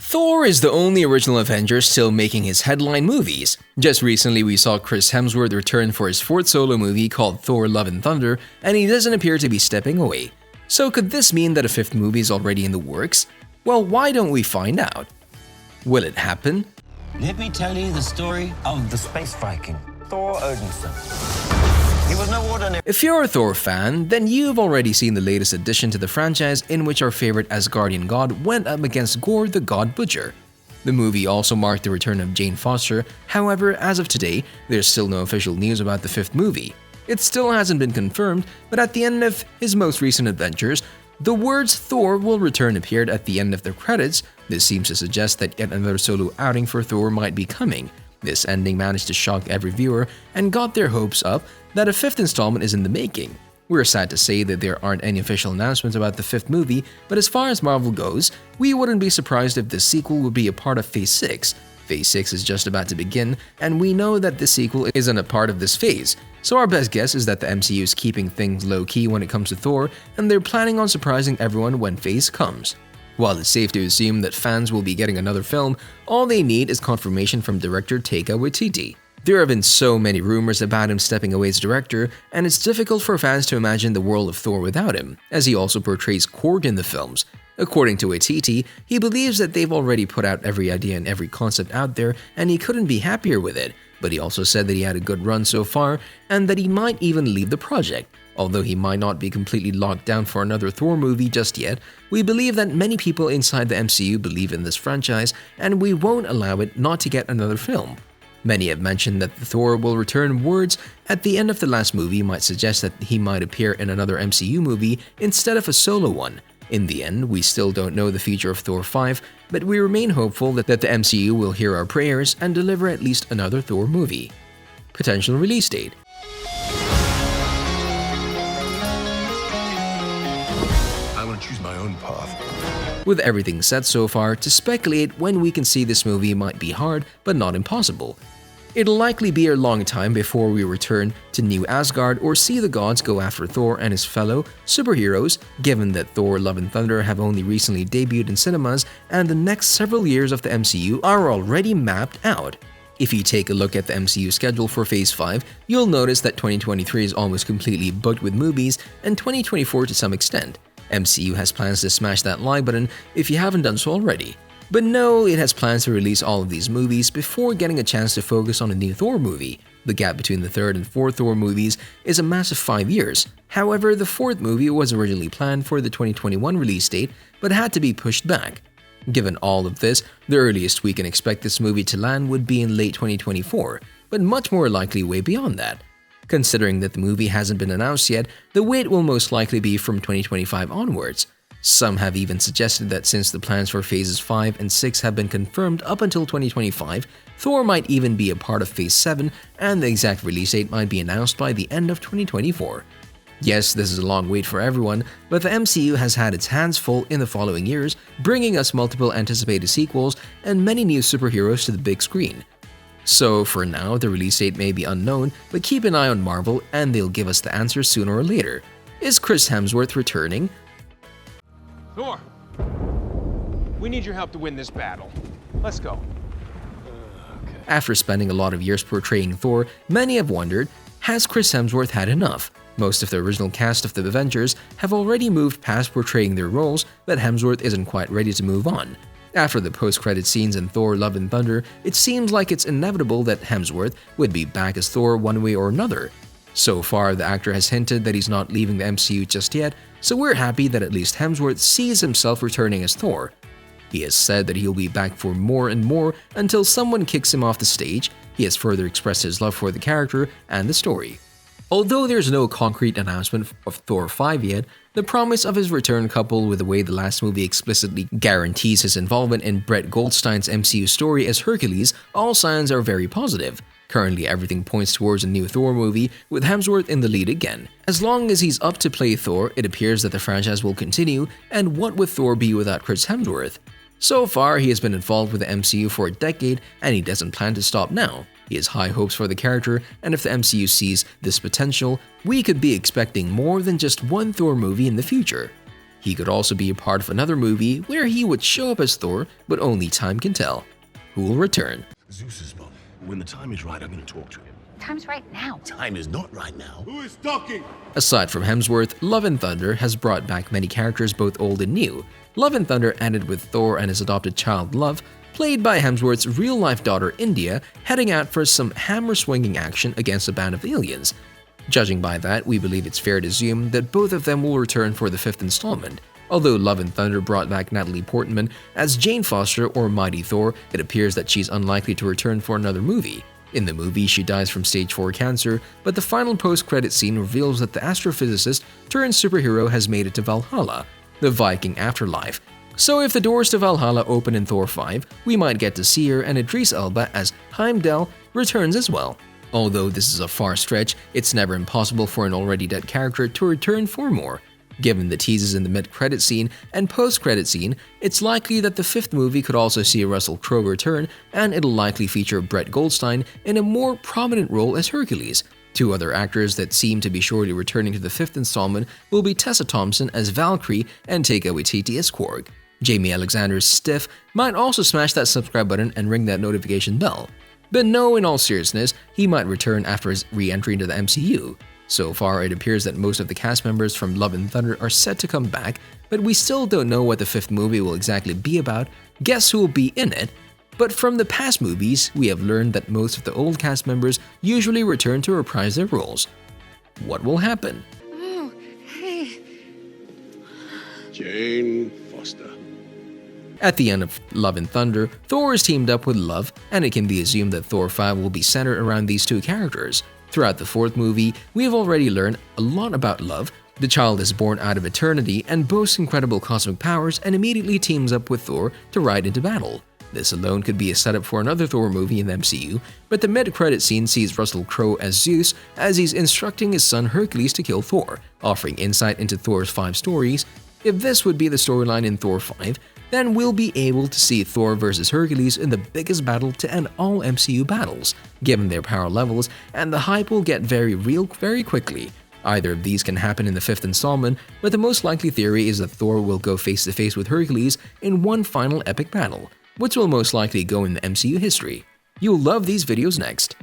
Thor is the only original Avenger still making his headline movies. Just recently we saw Chris Hemsworth return for his fourth solo movie called Thor Love and Thunder, and he doesn't appear to be stepping away. So could this mean that a fifth movie is already in the works? Well, why don't we find out? Will it happen? Let me tell you the story of the space Viking, Thor Odinson. He was no ordinary. If you're a Thor fan, then you've already seen the latest addition to the franchise in which our favorite Asgardian god went up against Gorr the God Butcher. The movie also marked the return of Jane Foster, however, as of today, there's still no official news about the fifth movie. It still hasn't been confirmed, but at the end of his most recent adventures, the words Thor will return appeared at the end of the credits. This seems to suggest that yet another solo outing for Thor might be coming. This ending managed to shock every viewer and got their hopes up that a fifth installment is in the making. We're sad to say that there aren't any official announcements about the fifth movie, but as far as Marvel goes, we wouldn't be surprised if the sequel would be a part of Phase 6. Phase 6 is just about to begin, and we know that the sequel isn't a part of this phase. So our best guess is that the MCU is keeping things low-key when it comes to Thor, and they're planning on surprising everyone when Phase comes. While it's safe to assume that fans will be getting another film, all they need is confirmation from director Taika Waititi. There have been so many rumors about him stepping away as director, and it's difficult for fans to imagine the world of Thor without him, as he also portrays Korg in the films. According to Waititi, he believes that they've already put out every idea and every concept out there, and he couldn't be happier with it. But he also said that he had a good run so far, and that he might even leave the project. Although he might not be completely locked down for another Thor movie just yet, we believe that many people inside the MCU believe in this franchise, and we won't allow it not to get another film. Many have mentioned that the Thor will return words at the end of the last movie might suggest that he might appear in another MCU movie instead of a solo one. In the end, we still don't know the future of Thor 5, but we remain hopeful that the MCU will hear our prayers and deliver at least another Thor movie. Potential release date. I want to choose my own path. With everything said so far, to speculate when we can see this movie might be hard, but not impossible. It'll likely be a long time before we return to New Asgard or see the gods go after Thor and his fellow superheroes, given that Thor Love and Thunder have only recently debuted in cinemas and the next several years of the MCU are already mapped out. If you take a look at the MCU schedule for Phase 5, you'll notice that 2023 is almost completely booked with movies and 2024 to some extent. MCU has plans to smash that like button if you haven't done so already. But no, it has plans to release all of these movies before getting a chance to focus on a new Thor movie. The gap between the third and fourth Thor movies is a massive 5 years. However, the fourth movie was originally planned for the 2021 release date, but had to be pushed back. Given all of this, the earliest we can expect this movie to land would be in late 2024, but much more likely way beyond that. Considering that the movie hasn't been announced yet, the wait will most likely be from 2025 onwards. Some have even suggested that since the plans for Phases 5 and 6 have been confirmed up until 2025, Thor might even be a part of Phase 7 and the exact release date might be announced by the end of 2024. Yes, this is a long wait for everyone, but the MCU has had its hands full in the following years, bringing us multiple anticipated sequels and many new superheroes to the big screen. So for now, the release date may be unknown, but keep an eye on Marvel and they'll give us the answer sooner or later. Is Chris Hemsworth returning? Thor, we need your help to win this battle. Let's go. After spending a lot of years portraying Thor, many have wondered, has Chris Hemsworth had enough? Most of the original cast of the Avengers have already moved past portraying their roles, but Hemsworth isn't quite ready to move on. After the post-credit scenes in Thor Love and Thunder, it seems like it's inevitable that Hemsworth would be back as Thor one way or another. So far, the actor has hinted that he's not leaving the MCU just yet, so we're happy that at least Hemsworth sees himself returning as Thor. He has said that he'll be back for more and more until someone kicks him off the stage. He has further expressed his love for the character and the story. Although there's no concrete announcement of Thor 5 yet, the promise of his return coupled with the way the last movie explicitly guarantees his involvement in Brett Goldstein's MCU story as Hercules, all signs are very positive. Currently, everything points towards a new Thor movie with Hemsworth in the lead again. As long as he's up to play Thor, it appears that the franchise will continue, and what would Thor be without Chris Hemsworth? So far, he has been involved with the MCU for a decade, and he doesn't plan to stop now. He has high hopes for the character, and if the MCU sees this potential, we could be expecting more than just one Thor movie in the future. He could also be a part of another movie where he would show up as Thor, but only time can tell. Who will return? Zeus's mom. When the time is right, I'm going to talk to him. Time's right now. Time is not right now. Who is talking? Aside from Hemsworth, Love and Thunder has brought back many characters both old and new. Love and Thunder ended with Thor and his adopted child Love, played by Hemsworth's real-life daughter India, heading out for some hammer-swinging action against a band of aliens. Judging by that, we believe it's fair to assume that both of them will return for the 5th installment. Although Love and Thunder brought back Natalie Portman as Jane Foster or Mighty Thor, it appears that she's unlikely to return for another movie. In the movie, she dies from stage 4 cancer, but the final post-credit scene reveals that the astrophysicist turned superhero has made it to Valhalla, the Viking afterlife. So if the doors to Valhalla open in Thor 5, we might get to see her, and Idris Elba as Heimdall returns as well. Although this is a far stretch, it's never impossible for an already dead character to return for more. Given the teases in the mid-credit scene and post-credit scene, it's likely that the 5th movie could also see a Russell Crowe return, and it'll likely feature Brett Goldstein in a more prominent role as Hercules. Two other actors that seem to be surely returning to the 5th installment will be Tessa Thompson as Valkyrie and Taika Waititi as Korg. Jamie Alexander's Stiff might also smash that subscribe button and ring that notification bell. But no, in all seriousness, he might return after his re-entry into the MCU. So far, it appears that most of the cast members from Love and Thunder are set to come back, but we still don't know what the 5th movie will exactly be about, guess who will be in it. But from the past movies, we have learned that most of the old cast members usually return to reprise their roles. What will happen? Oh, hey. Jane Foster. At the end of Love and Thunder, Thor is teamed up with Love, and it can be assumed that Thor 5 will be centered around these two characters. Throughout the 4th movie, we have already learned a lot about Love. The child is born out of eternity and boasts incredible cosmic powers and immediately teams up with Thor to ride into battle. This alone could be a setup for another Thor movie in the MCU, but the mid-credit scene sees Russell Crowe as Zeus as he's instructing his son Hercules to kill Thor, offering insight into Thor's 5 stories. If this would be the storyline in Thor 5, then we'll be able to see Thor versus Hercules in the biggest battle to end all MCU battles, given their power levels, and the hype will get very real very quickly. Either of these can happen in the 5th installment, but the most likely theory is that Thor will go face-to-face with Hercules in one final epic battle, which will most likely go in the MCU history. You'll love these videos next.